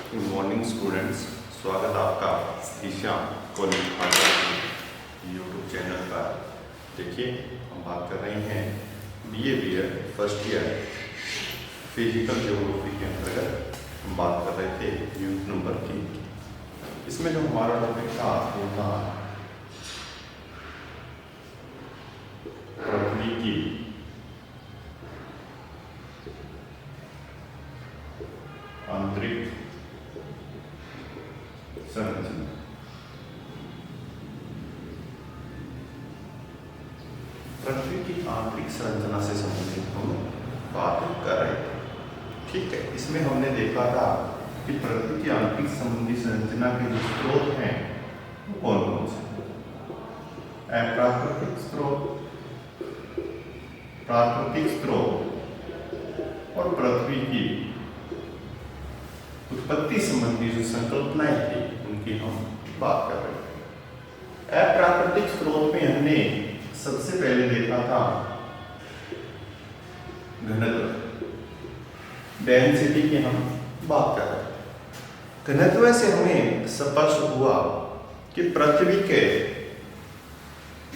Good morning students, स्वागत है आपका श्रीश्याम कॉलेज यूट्यूब चैनल पर। देखिए, हम बात कर रहे हैं BA BEd first year physical geography के अंतर्गत हम बात कर रहे थे यूनिट नंबर 3 की। इसमें जो हमारा टॉपिक था वो था पृथ्वी की आंतरिक संरचना। पृथ्वी की आंतरिक संरचना से संबंधित हम बात कर रहे थे। ठीक है, इसमें हमने देखा था कि पृथ्वी की आंतरिक संबंधी संरचना के जो स्रोत हैं वो कौन कौन से? अप्राकृतिक स्रोत, प्राकृतिक स्रोत और पृथ्वी की उत्पत्ति संबंधी जो संकल्पनाएं थी उनकी हम बात कर रहे थे। अप्राकृतिक स्रोत में हमने सबसे पहले देखा था घनत्व, डेंसिटी की हम बात कर रहे थे। घनत्व से हमें स्पष्ट हुआ कि पृथ्वी के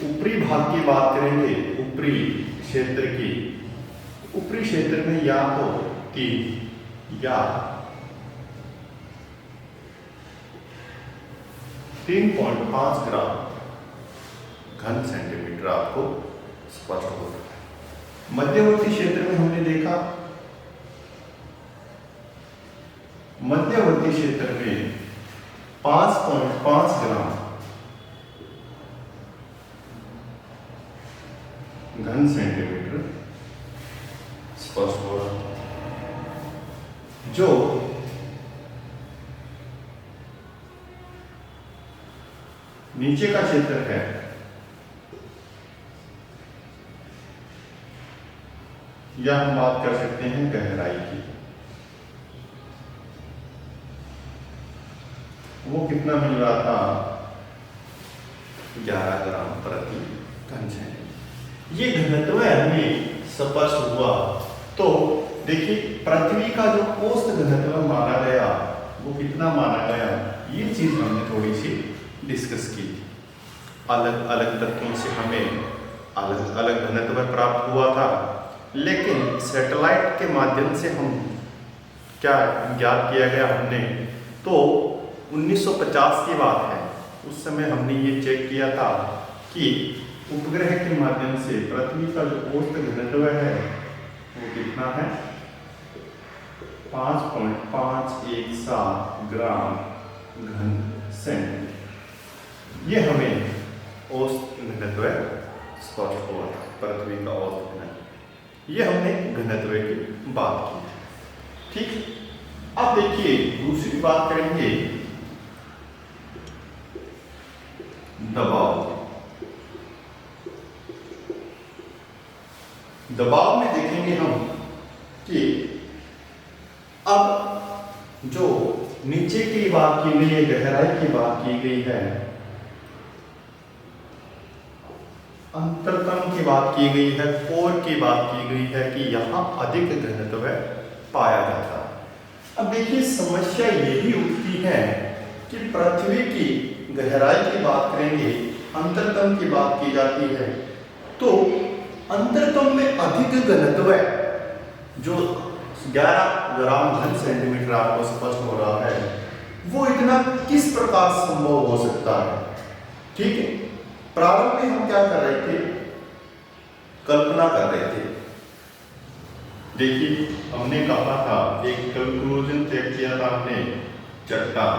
ऊपरी भाग की बात करेंगे, ऊपरी क्षेत्र की, ऊपरी क्षेत्र में या तो 3 या 3.5 ग्राम घन सेंटीमीटर आपको स्पष्ट हो रहा है। मध्यवर्ती क्षेत्र में हमने देखा, मध्यवर्ती क्षेत्र में 5.5 ग्राम घन सेंटीमीटर स्पष्ट हो रहा है। जो नीचे का क्षेत्र है या हम बात कर सकते हैं गहराई की, वो कितना मिल रहा था? 11 ग्राम प्रति घन सेंटीमीटर। ये घनत्व हमें स्पष्ट हुआ। तो देखिए, पृथ्वी का जो औसत घनत्व माना गया वो कितना माना गया, ये चीज हमने थोड़ी सी डिस्कस की थी। अलग अलग तत्वों से हमें अलग अलग घनत्व प्राप्त हुआ था, लेकिन सैटेलाइट के माध्यम से हम क्या ज्ञात किया गया हमने, तो 1950 की बात है। उस समय हमने ये चेक किया था कि उपग्रह के माध्यम से पृथ्वी का जो औसत घनत्व है वो कितना है? 5.517 ग्राम घन सेंटीमीटर। ये हमें औसत घनत्व स्पष्ट हुआ था, पृथ्वी का औसत घनत्व। ये हमने घनत्व की बात की। ठीक, अब देखिए दूसरी बात करेंगे दबाव। दबाव में देखेंगे हम कि अब जो नीचे की बात की गई है, गहराई की बात की गई है, अंतरतम की बात की गई है, कोर की बात की गई है कि यहां अधिक घनत्व पाया जाता है। अब देखिए, समस्या यही उठती है कि पृथ्वी की गहराई की बात करेंगे, अंतरतम की बात की जाती है, तो अंतरतम में अधिक घनत्व जो 11 ग्राम घन सेंटीमीटर आपको स्पष्ट हो रहा है, वो इतना किस प्रकार संभव हो सकता है? ठीक है, प्रारंभ में हम क्या कर रहे थे? कल्पना कर रहे थे। देखिए, हमने कहा था, एक कंक्लूजन तय किया था हमने, चट्टान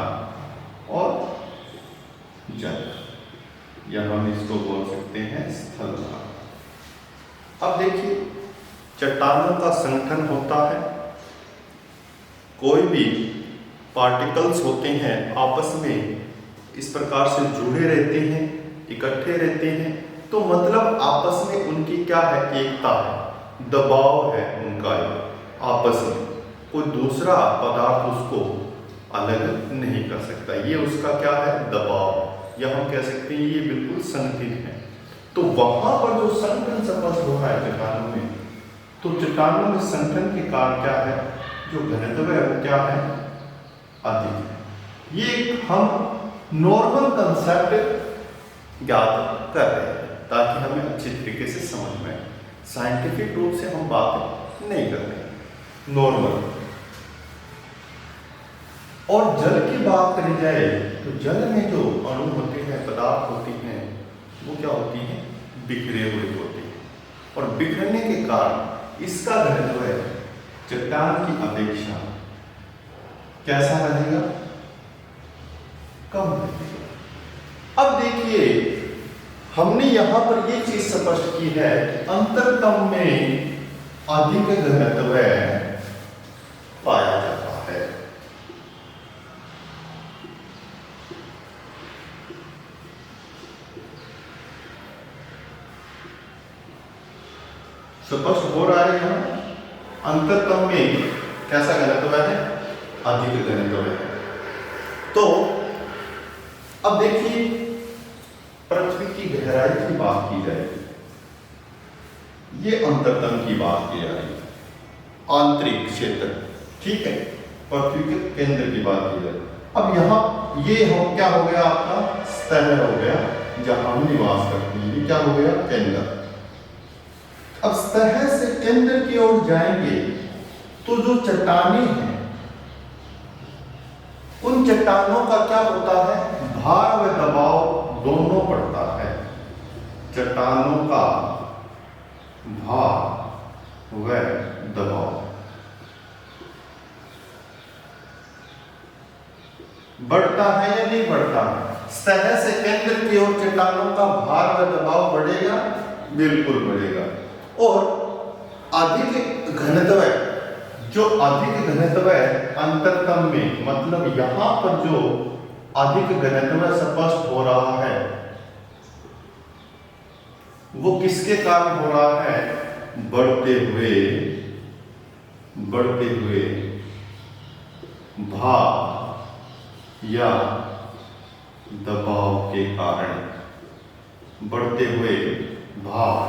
और जल, या हम इसको बोल सकते हैं स्थल भाग। अब देखिए, चट्टानों का संगठन होता है, कोई भी पार्टिकल्स होते हैं आपस में इस प्रकार से जुड़े रहते हैं, इकट्ठे रहते हैं, तो मतलब आपस में उनकी क्या है? एकता है, दबाव है उनका आपस में, कोई दूसरा पदार्थ उसको अलग नहीं कर सकता। ये उसका क्या है? दबाव, या हम कह सकते हैं ये बिल्कुल संगठित है। तो वहां पर जो संगठन स्पष्ट हो रहा है चट्टानों में, तो चट्टानों में संगठन के कारण क्या है? जो घनत्व है वो क्या है? अधिक है। ये हम नॉर्मल कंसेप्ट ज्ञात कर रहे हैं ताकि हमें अच्छी तरीके से समझ में आए। साइंटिफिक रूप से हम बात नहीं कर रहे, नॉर्मल। और जल की बात करी जाए तो जल में जो अणु होते हैं, पदार्थ होती हैं, वो क्या होती हैं? बिखरे हुए होते हैं। और बिखरने के कारण इसका घनत्व है चट्टान की अपेक्षा कैसा रहेगा? कम रहेगा। अब देखिए, हमने यहां पर यह चीज स्पष्ट की है कि अंतरतम में अधिक घनत्व पाया जाता है। स्पष्ट हो रहा है यहां? अंतरतम में कैसा घनत्व है? अधिक घनत्व है। तो अब देखिए, पृथ्वी की गहराई की बात की जाएगी, ये अंतरतम की बात की जा रही है, आंतरिक क्षेत्र, ठीक है, पृथ्वी के केंद्र की बात की जाए। अब यहां ये हो क्या हो गया? आपका सतह हो गया जहां हम निवास करते हैं, ये क्या हो गया? केंद्र। अब सतह से केंद्र की ओर जाएंगे तो जो चट्टानें हैं, उन चट्टानों का क्या होता है? भार व दबाव दोनों पड़ता है। चट्टानों का भार व दबाव बढ़ता है या नहीं बढ़ता? सतह से केंद्र की ओर चट्टानों का भार व दबाव बढ़ेगा, बिल्कुल बढ़ेगा। और अधिक घनत्व, जो अधिक घनत्व अंतरतम में, मतलब यहां पर जो अधिक घनत्व स्पष्ट हो रहा है, वो किसके कारण हो रहा है? बढ़ते हुए भार या दबाव के कारण, बढ़ते हुए भार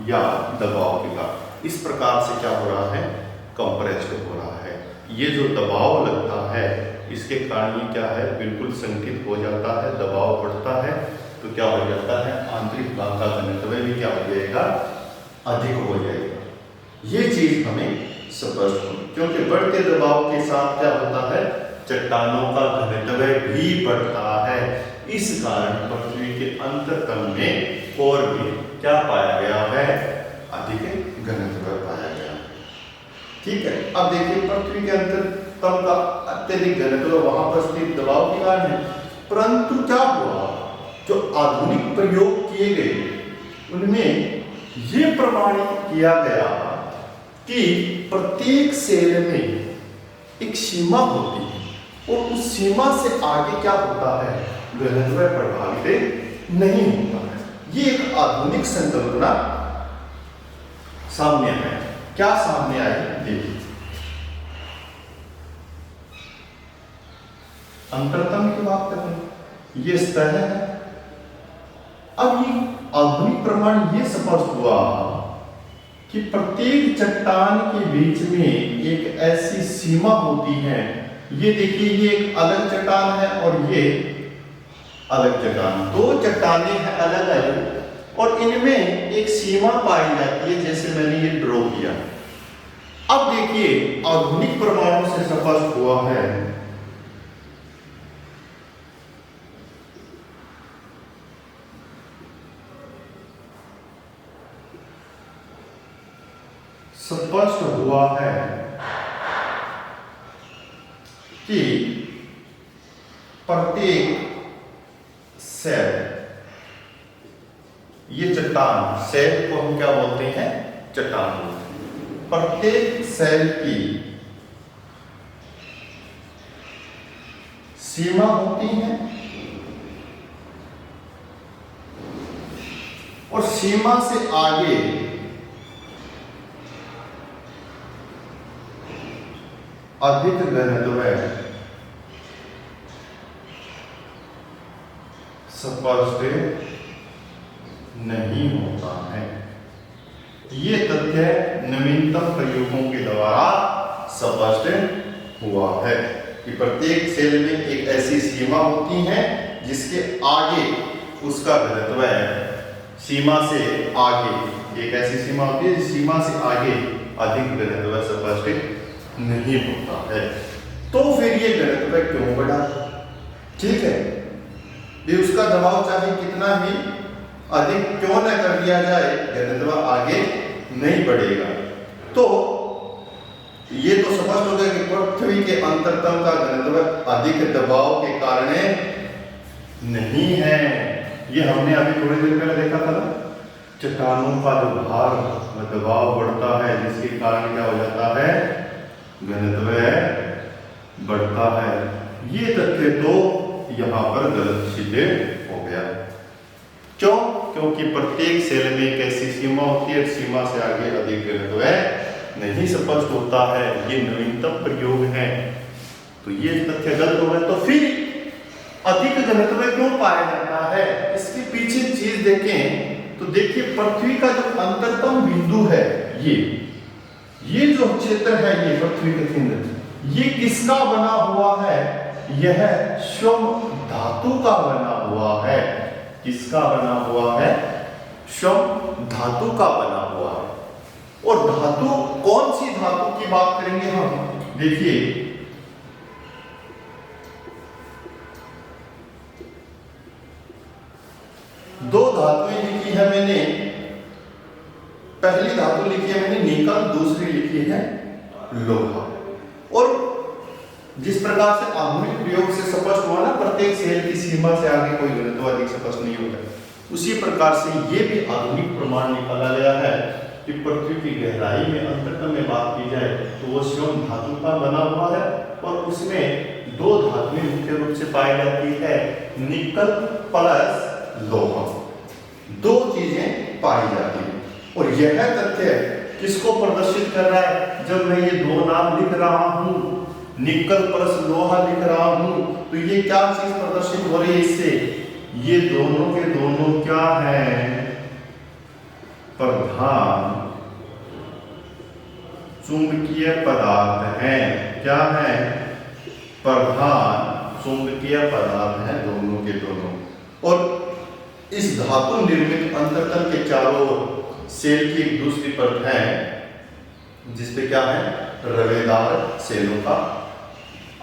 या दबाव के कारण इस प्रकार से क्या हो रहा है? कंप्रेस्ड हो रहा है। ये जो दबाव लगता है, इसके कारण ये क्या है? बिल्कुल संकुचित हो जाता है, दबाव बढ़ता है, तो क्या हो जाता है? आंतरिक भाग का घनत्व भी क्या हो जाएगा? अधिक हो जाएगा। ये चीज हमें स्पष्ट हो, क्योंकि बढ़ते दबाव के साथ क्या होता है? चट्टानों का घनत्व भी बढ़ता है। इस कारण पृथ्वी के अंतरतम में और भी क्या पाया गया है? अधिक घनत्व पाया गया। ठीक है। अब देखिए, पृथ्वी के अंतरतम का अत्यधिक घनत्व वहां पर स्थित दबाव के कारण है, परंतु क्या हुआ? जो आधुनिक प्रयोग किए गए उनमें यह प्रमाणित किया गया कि प्रत्येक सेल में एक सीमा होती है और उस सीमा से आगे क्या होता है? घनत्व प्रभावित नहीं होता है। ये एक आधुनिक संकल्पना सामने है। क्या सामने आई? देखिए, अंतरतम की बात कर रहे हैं, ये सतह है। अब ये आधुनिक प्रमाण ये स्पष्ट हुआ कि प्रत्येक चट्टान के बीच में एक ऐसी सीमा होती है। ये देखिए, ये एक अलग चट्टान है और ये अलग चट्टान, दो चट्टानें हैं अलग अलग, और इनमें एक सीमा पाई जाती है, जैसे मैंने ये ड्रॉ किया। अब देखिए, आधुनिक प्रमाणों से स्पष्ट हुआ है कि प्रत्येक सेल, ये चट्टान, सेल को हम क्या बोलते हैं? चट्टान बोलते हैं। प्रत्येक सेल की सीमा होती है और सीमा से आगे अधिक घनत्व स्पष्ट नहीं होता है। ये तथ्य नवीनतम प्रयोगों के द्वारा स्पष्ट हुआ है। कि प्रत्येक सेल में एक ऐसी सीमा होती है जिसके आगे उसका घनत्व है, सीमा से आगे एक ऐसी सीमा होती है जिस सीमा से आगे अधिक घनत्व स्पष्ट नहीं होता है। तो फिर ये घनत्व क्यों बढ़ा? ठीक है, ये उसका दबाव चाहे कितना ही अधिक क्यों न कर दिया जाए, घनत्व आगे नहीं बढ़ेगा। तो ये तो स्पष्ट हो गया कि पृथ्वी के अंतरतम का घनत्व अधिक दबाव के कारण नहीं है। ये हमने अभी थोड़ी देर पहले देखा था ना, चट्टानों का जो भार व दबाव बढ़ता है जिसके कारण क्या हो जाता है, घनत्व बढ़ता है। ये तथ्य तो यहाँ पर गलत सिद्ध हो गया। क्यों? क्योंकि प्रत्येक सेल में एक ऐसी सीमा होती है, सीमा से आगे अधिक घनत्व नहीं स्पष्ट होता है। ये नवीनतम प्रयोग है, तो ये तथ्य गलत हो गया। तो फिर अधिक घनत्व क्यों पाया जाता है, इसके पीछे चीज देखें तो देखिए, पृथ्वी का जो अंतरतम बिंदु है, ये जो क्षेत्र है, ये पृथ्वी के केंद्र, ये किसका बना हुआ है? यह श्वेत धातु का बना हुआ है। किसका बना हुआ है? श्वेत धातु का बना हुआ है। और धातु, कौन सी धातु की बात करेंगे हम? देखिए, दो धातुएं लिखी है मैंने। पहली धातु लिखी है मैंने निकल, दूसरी लिखी है लोहा। और जिस प्रकार से आधुनिक प्रयोग से स्पष्ट हुआ ना, प्रत्येक सेल की सीमा से आगे कोई घनत्व अधिक स्पष्ट नहीं होता, उसी प्रकार से ये भी आधुनिक प्रमाण निकाला गया है कि पृथ्वी की गहराई में अंतरतम में बात की जाए तो वो स्वयं धातु का बना हुआ है। और उसमें दो धातुएं मुख्य रूप से पाई जाती है, निकल प्लस लोहा, दो चीजें पाई जाती है। और यह तथ्य किसको प्रदर्शित कर रहा है? जब मैं ये दो नाम लिख रहा हूं, निकल प्लस लोहा लिख रहा हूं, तो ये क्या चीज प्रदर्शित हो रही है इससे? ये दोनों के दोनों क्या है? प्रधान चुंबकीय पदार्थ हैं। क्या है? प्रधान चुंबकीय पदार्थ हैं दोनों के दोनों। और इस धातु निर्मित अंतरतल के चारों सेल की एक दूसरी परत है जिसपे क्या है? रवेदार सेलों का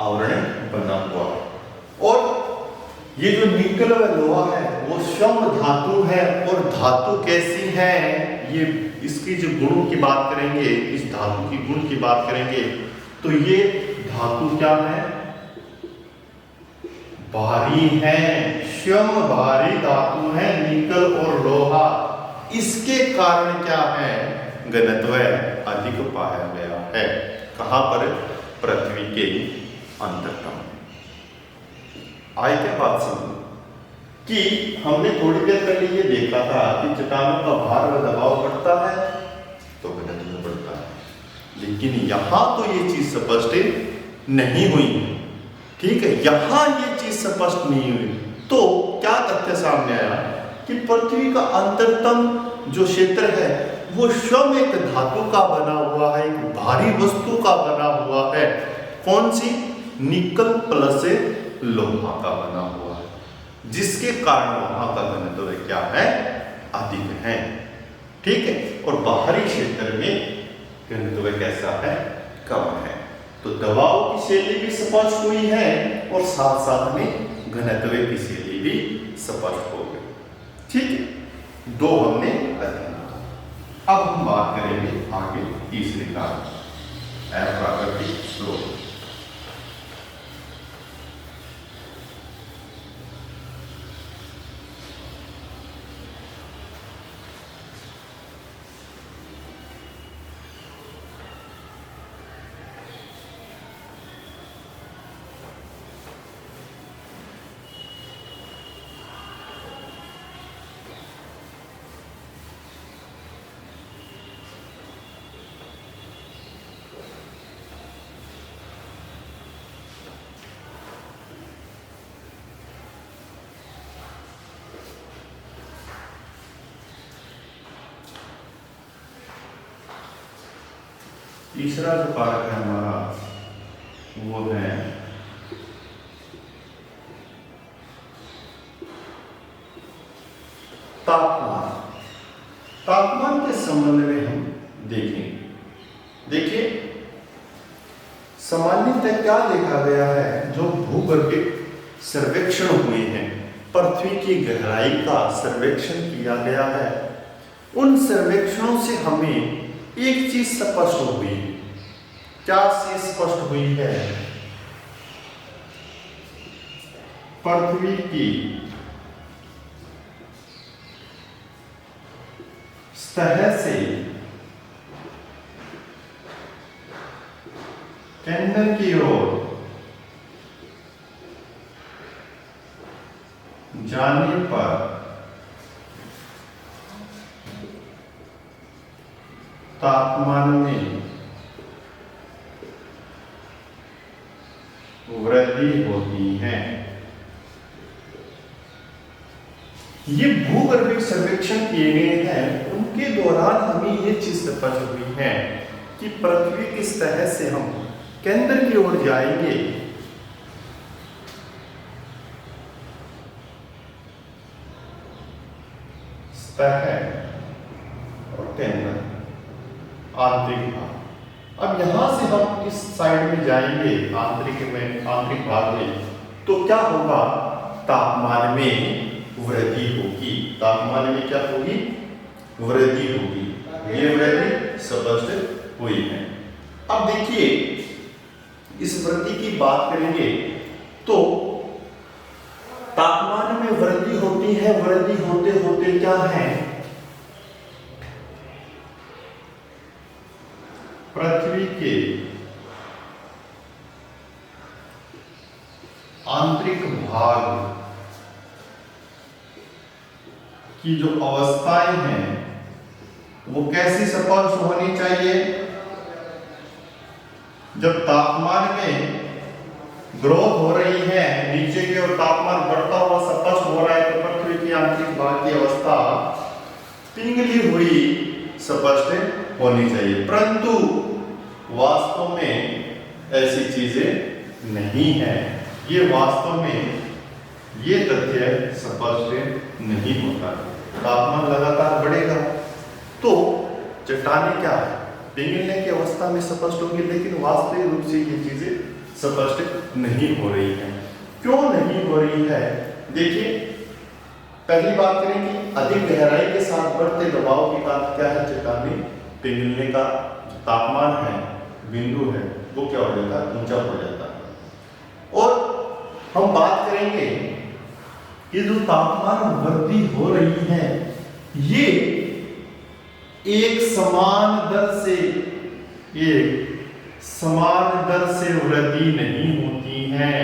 आवरण बना हुआ। और ये जो निकल व लोहा है वो श्वेत धातु है। और धातु कैसी है? ये इसकी जो गुणों की बात करेंगे, इस धातु की गुण की बात करेंगे, तो ये धातु क्या है? भारी है, श्वेत भारी धातु है निकल और लोहा। इसके कारण क्या है? घनत्व अधिक पाया गया है। कहां पर? पृथ्वी के अंतरतम। आए क्या बात समझ कि हमने थोड़ी देर पहले ये देखा था कि चट्टानों का भार व दबाव बढ़ता है तो घनत्व बढ़ता है, लेकिन यहां तो ये चीज स्पष्ट नहीं हुई। ठीक है, यहां ये चीज स्पष्ट नहीं हुई। तो क्या तथ्य सामने आया कि पृथ्वी का अंतरतम जो क्षेत्र है वो स्वयं एक धातु का बना हुआ है, एक भारी वस्तु का बना हुआ है। कौन सी? निकल प्लस लोहा का बना हुआ है, जिसके कारण वहां का घनत्व क्या है? अधिक है। ठीक है, और बाहरी क्षेत्र में घनत्व कैसा है? कम है। तो दबाव की शैली भी स्पष्ट हुई है और साथ साथ में घनत्व की शैली भी स्पष्ट हो गई। ठीक है, दो हमने अध्ययन। अब हम बात करेंगे आगे तीसरे का, प्राकृतिक स्रोत। तीसरा जो कारक है हमारा वो है संबंध में हम देखेंगे। देखिए, सामान्यतः क्या देखा गया है, जो भूगर्भिक सर्वेक्षण हुए हैं, पृथ्वी की गहराई का सर्वेक्षण किया गया है, उन सर्वेक्षणों से हमें एक चीज स्पष्ट हुई। क्या चीज स्पष्ट हुई है? पृथ्वी की सतह से केंद्र की ओर जाने पर तापमान में वृद्धि होती है। ये भूगर्भिक सर्वेक्षण किए गए हैं, उनके दौरान हमें ये चीज स्पष्ट हुई है कि पृथ्वी की सतह से हम केंद्र की ओर जाएंगे और केंद्र, आंतरिक भाग। अब यहां से हम इस साइड में जाएंगे आंतरिक भाग में, तो क्या होगा? तापमान में वृद्धि होगी। तापमान में क्या होगी? वृद्धि होगी। ये वृद्धि स्पष्ट हुई है। अब देखिए, इस वृद्धि की बात करेंगे तो तापमान में वृद्धि होती है। वृद्धि होते होते क्या है? पृथ्वी के आंतरिक भाग की जो अवस्थाएं हैं वो कैसी स्पष्ट होनी चाहिए? जब तापमान में ग्रोथ हो रही है, नीचे की ओर तापमान बढ़ता हुआ स्पष्ट हो रहा है, तो पृथ्वी की आंतरिक भाग की अवस्था पिघली हुई स्पष्ट होनी चाहिए। परंतु वास्तव में ऐसी चीजें नहीं है। ये वास्तव में ये तथ्य स्पष्ट नहीं होता। तापमान लगातार बढ़ेगा तो चट्टानें क्या पिघलने की अवस्था में स्पष्ट होंगी, लेकिन वास्तविक रूप से ये चीजें स्पष्ट नहीं हो रही है। क्यों नहीं हो रही है? देखिए, पहली बात करें कि अधिक गहराई के साथ बढ़ते दबाव के कारण क्या है? चट्टानें पिघलने का तापमान है, बिंदु है, वो क्या हो जाता है? ऊंचा हो जाता है। और हम बात करेंगे कि जो तापमान वृद्धि हो रही है, ये एक समान दर से वृद्धि नहीं होती है।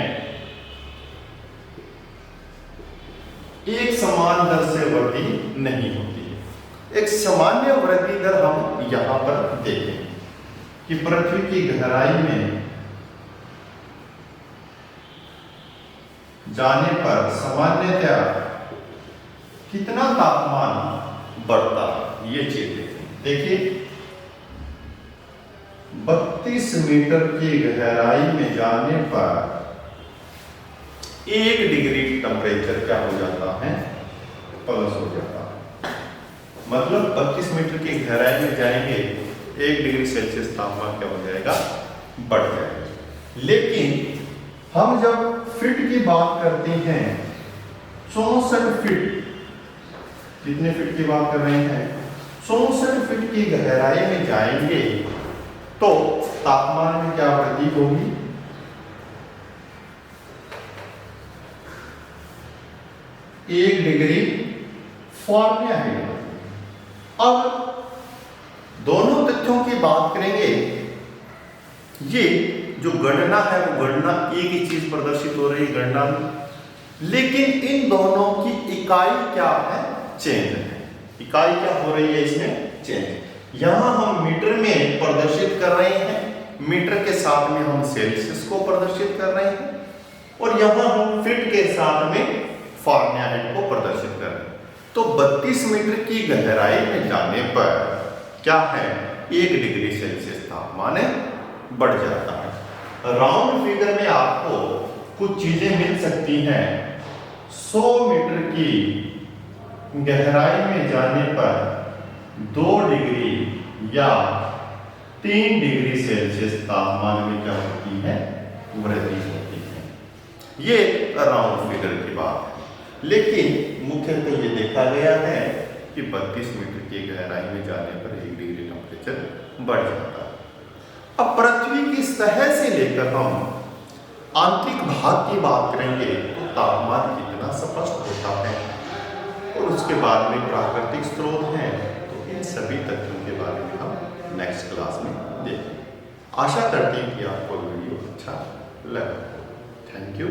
एक समान दर से वृद्धि नहीं होती है। एक सामान्य वृद्धि दर हम यहां पर देखें कि पृथ्वी की गहराई में जाने पर सामान्यतया कितना तापमान बढ़ता, ये चीज देखें। देखिए, 32 मीटर की गहराई में जाने पर 1 डिग्री टेम्परेचर क्या हो जाता है? प्लस हो जाता है। मतलब 32 मीटर की गहराई में जाएंगे, 1 डिग्री सेल्सियस तापमान क्या हो जाएगा? बढ़ जाएगा। लेकिन हम जब फीट की बात करते हैं, 64 फीट, कितने फीट की बात कर रहे हैं? 64 फीट की गहराई में जाएंगे तो तापमान में क्या वृद्धि होगी? 1 डिग्री फ़ारेनहाइट। अब दोनों तथ्यों की बात करेंगे। ये जो गणना है वो गणना एक ही चीज प्रदर्शित हो रही है गणना में, लेकिन इन दोनों की इकाई क्या है? चेंज है। इकाई क्या हो रही है इसमें? चेंज। यहां हम मीटर में प्रदर्शित कर रहे हैं, मीटर के साथ में हम सेल्सियस को प्रदर्शित कर रहे हैं, और यहां हम फीट के साथ में फ़ारेनहाइट को प्रदर्शित कर रहे हैं। तो 32 मीटर की गहराई में जाने पर क्या है? 1 डिग्री सेल्सियस तापमान बढ़ जाता है। राउंड फिगर में आपको कुछ चीजें मिल सकती हैं। 100 मीटर की गहराई में जाने पर 2 डिग्री या 3 डिग्री सेल्सियस तापमान में क्या होती है, वृद्धि होती है। ये राउंड फिगर की बात है, लेकिन मुख्यतः ये देखा गया है कि 32 मीटर की गहराई में जाने पर 1 डिग्री टेम्परेचर बढ़ जाता है। अब पृथ्वी की सतह से लेकर हम आंतरिक भाग की बात करेंगे तो तापमान कितना स्पष्ट होता है, और उसके बाद में प्राकृतिक स्रोत हैं, तो इन सभी तथ्यों के बारे में हम नेक्स्ट क्लास में देखेंगे। आशा करते हैं कि आपको वीडियो अच्छा लगा। Thank you.